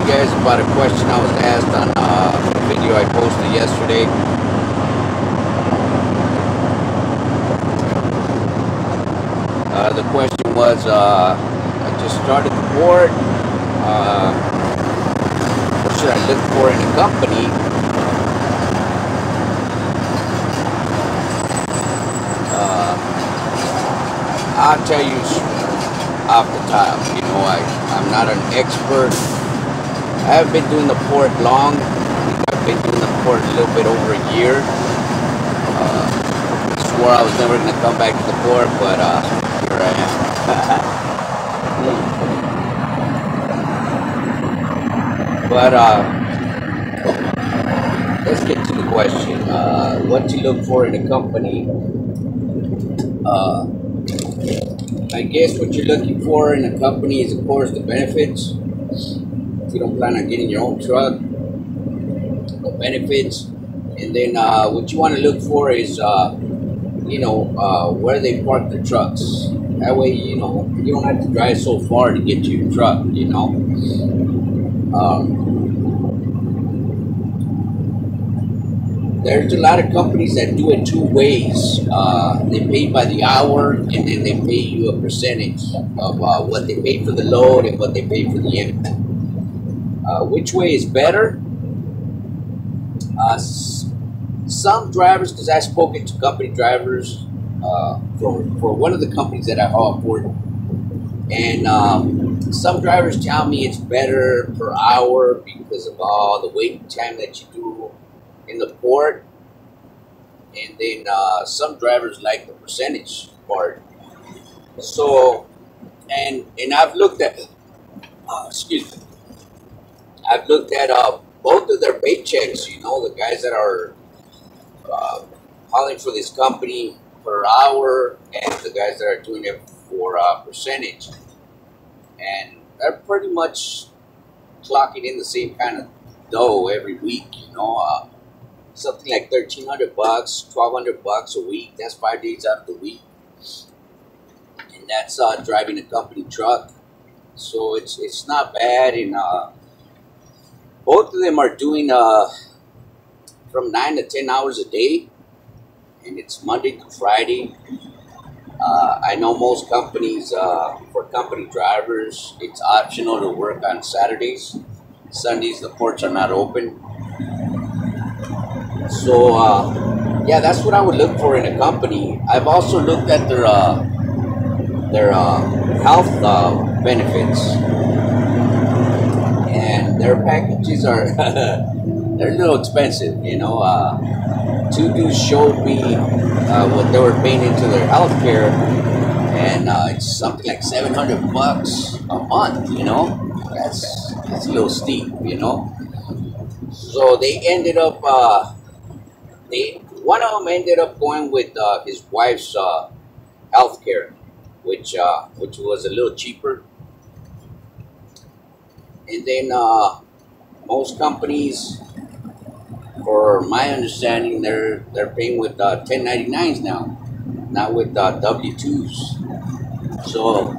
guys about a question I was asked on a video I posted yesterday. The question was, I just started the board. What should I look for in a company? I'll tell you off the top, I'm not an expert. I haven't been doing the port long. I've been doing the port a little bit over a year. I swore I was never going to come back to the port, but here I am. But let's get to the question. What to look for in a company? I guess what you're looking for in a company is, of course, the benefits. If you don't plan on getting your own truck, the benefits. And then what you want to look for is, where they park the trucks. That way, you don't have to drive so far to get to your truck, There's a lot of companies that do it two ways. They pay by the hour, and then they pay you a percentage of what they pay for the load and what they pay for the empty. Which way is better? Some drivers, because I've spoken to company drivers for one of the companies that I haul for, and some drivers tell me it's better per hour because of all the waiting time that you do in the port. And then some drivers like the percentage part. So, and I've looked at, I've looked at both of their paychecks, the guys that are hauling for this company per hour and the guys that are doing it for percentage. And they're pretty much clocking in the same kind of dough every week, something like $1,300, $1,200 a week. That's 5 days out of the week. And that's driving a company truck. So it's not bad. And both of them are doing from 9 to 10 hours a day, and it's Monday to Friday. I know most companies, for company drivers, it's optional to work on Saturdays. Sundays, the ports are not open. So, yeah, that's what I would look for in a company. I've also looked at their health benefits. And their packages are they're a little expensive, Two dudes showed me what they were paying into their health care, and it's something like $700 a month, That's a little steep, So they ended up one of them ended up going with his wife's health care, which was a little cheaper. And then most companies, for my understanding, they're paying with 1099s now, not with W-2s. So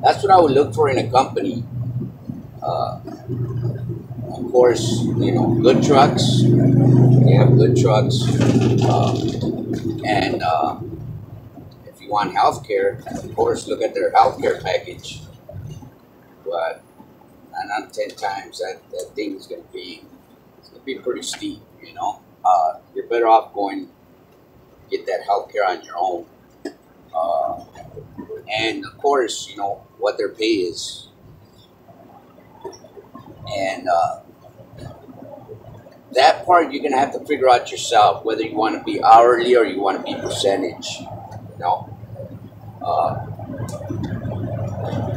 that's what I would look for in a company. Of course, good trucks. They have good trucks, and if you want health care, of course, look at their health care package. But 9 out of 10 times that thing is going to be pretty steep, You're better off going get that health care on your own. And of course, what their pay is. And that part you're going to have to figure out yourself, whether you want to be hourly or you want to be percentage,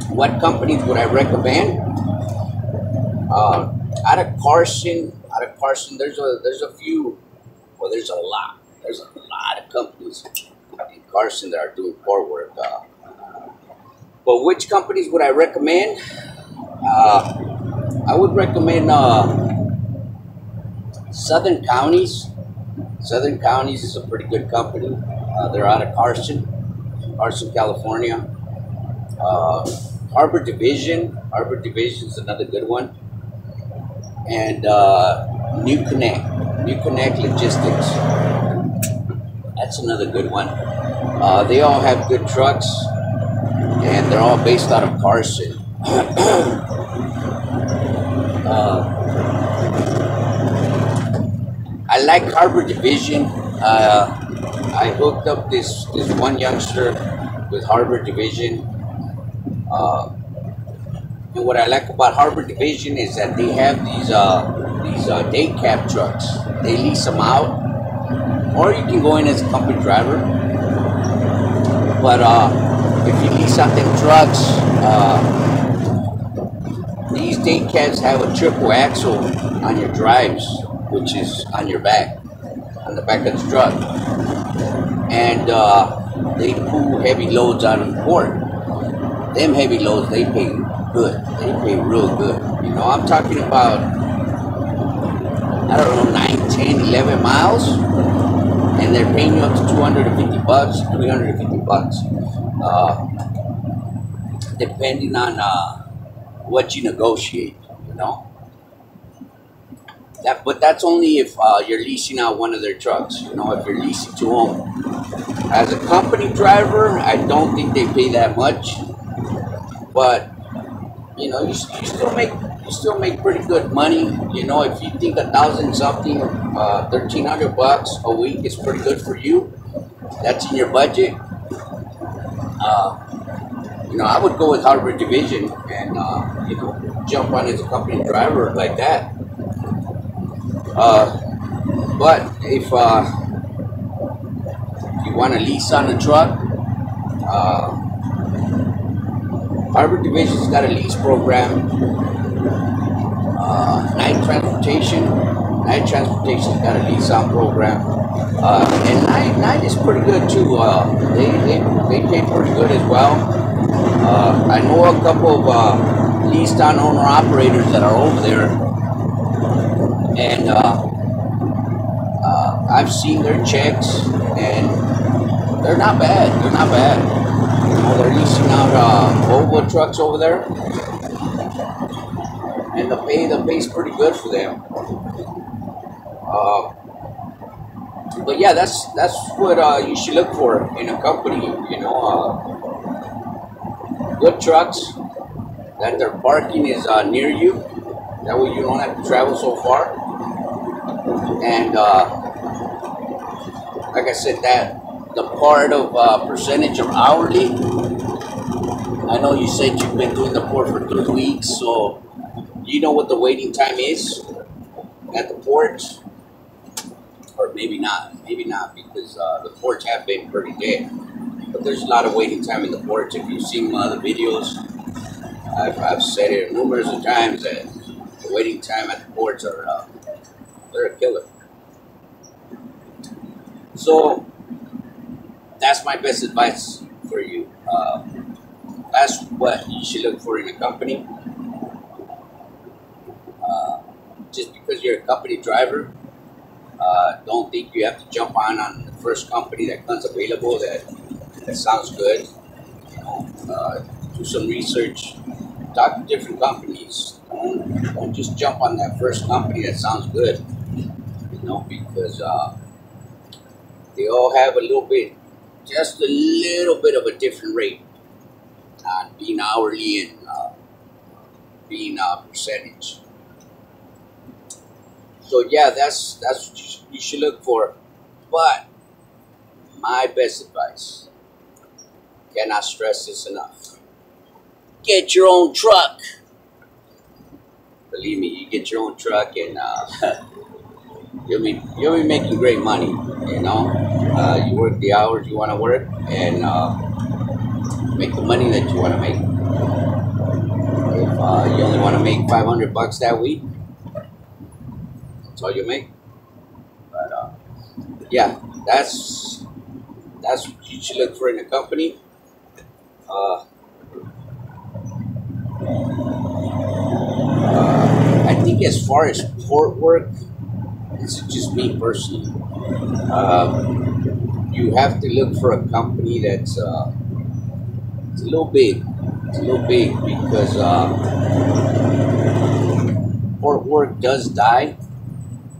What companies would I recommend? Out of Carson, there's a few. Well, there's a lot of companies in Carson that are doing port work. But which companies would I recommend? I would recommend Southern Counties. Southern Counties is a pretty good company. They're out of Carson, California. Harbor Division. Harbor Division is another good one. And New Connect Logistics. That's another good one. They all have good trucks, and they're all based out of Carson. I like Harbor Division. I hooked up this one youngster with Harbor Division. And what I like about Harbor Division is that they have these day cab trucks. They lease them out, or you can go in as a company driver. But if you lease out them trucks, these day cabs have a triple axle on your drives, which is on your back, on the back of the truck, and they pull heavy loads out of the port. Them heavy loads, they pay good. They pay real good. You know, I'm talking about, I don't know, 9, 10, 11 miles, and they're paying you up to $250, $350, depending on what you negotiate, you know. But that's only if you're leasing out one of their trucks. You know, if you're leasing to them as a company driver, I don't think they pay that much. But you know, you still make pretty good money. You know, if you think 1,000 something, $1,300 a week is pretty good for you, that's in your budget. You know, I would go with Harbor Division and you know, jump on as a company driver like that. But if you want to lease on a truck, Harbor Division's got a lease program. Night Transportation's got a lease on program. And Night is pretty good too. They pay pretty good as well. I know a couple of leased on owner operators that are over there, and I've seen their checks, and they're not bad. They're not bad. You know, they're leasing out Volvo trucks over there, and the pay's pretty good for them. But yeah, that's what you should look for in a company. You know, good trucks, that their parking is near you. That way you don't have to travel so far. And like I said, that the part of percentage of hourly. I know you said you've been doing the port for 3 weeks, so you know what the waiting time is at the port. Or maybe not, because the ports have been pretty dead. But there's a lot of waiting time in the ports. If you've seen my other videos, I've said it numerous of times that the waiting time at the ports are they're a killer. So that's my best advice for you. That's what you should look for in a company. Just because you're a company driver, don't think you have to jump on the first company that comes available that sounds good. You know, do some research, talk to different companies. Don't just jump on that first company that sounds good. You know, because they all have just a little bit of a different rate on being hourly and being percentage. So yeah, that's what you should look for. But my best advice, cannot stress this enough, get your own truck. Believe me, you get your own truck and you'll be making great money. You know, you work the hours you want to work and make the money that you want to make. If you only want to make $500 that week, that's all you make. But yeah, that's what you should look for in a company. I think as far as port work, this is just me personally. You have to look for a company that's it's a little big. It's a little big because Fort Worth does die,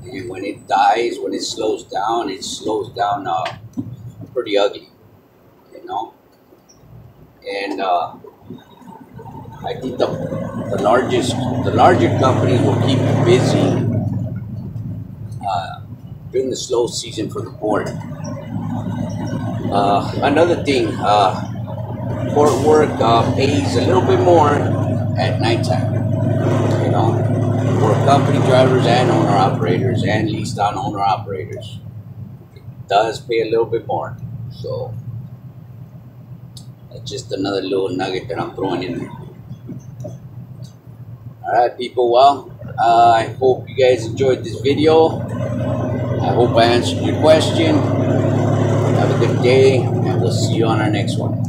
and when it dies, when it slows down pretty ugly, you know. And I think the larger companies will keep you busy during the slow season for the port. Another thing, Fort Worth pays a little bit more at nighttime, you know, for company drivers and owner operators and leased on owner operators. It does pay a little bit more, so that's just another little nugget that I'm throwing in there. Alright people, well, I hope you guys enjoyed this video. I hope I answered your question. Have a good day, and we'll see you on our next one.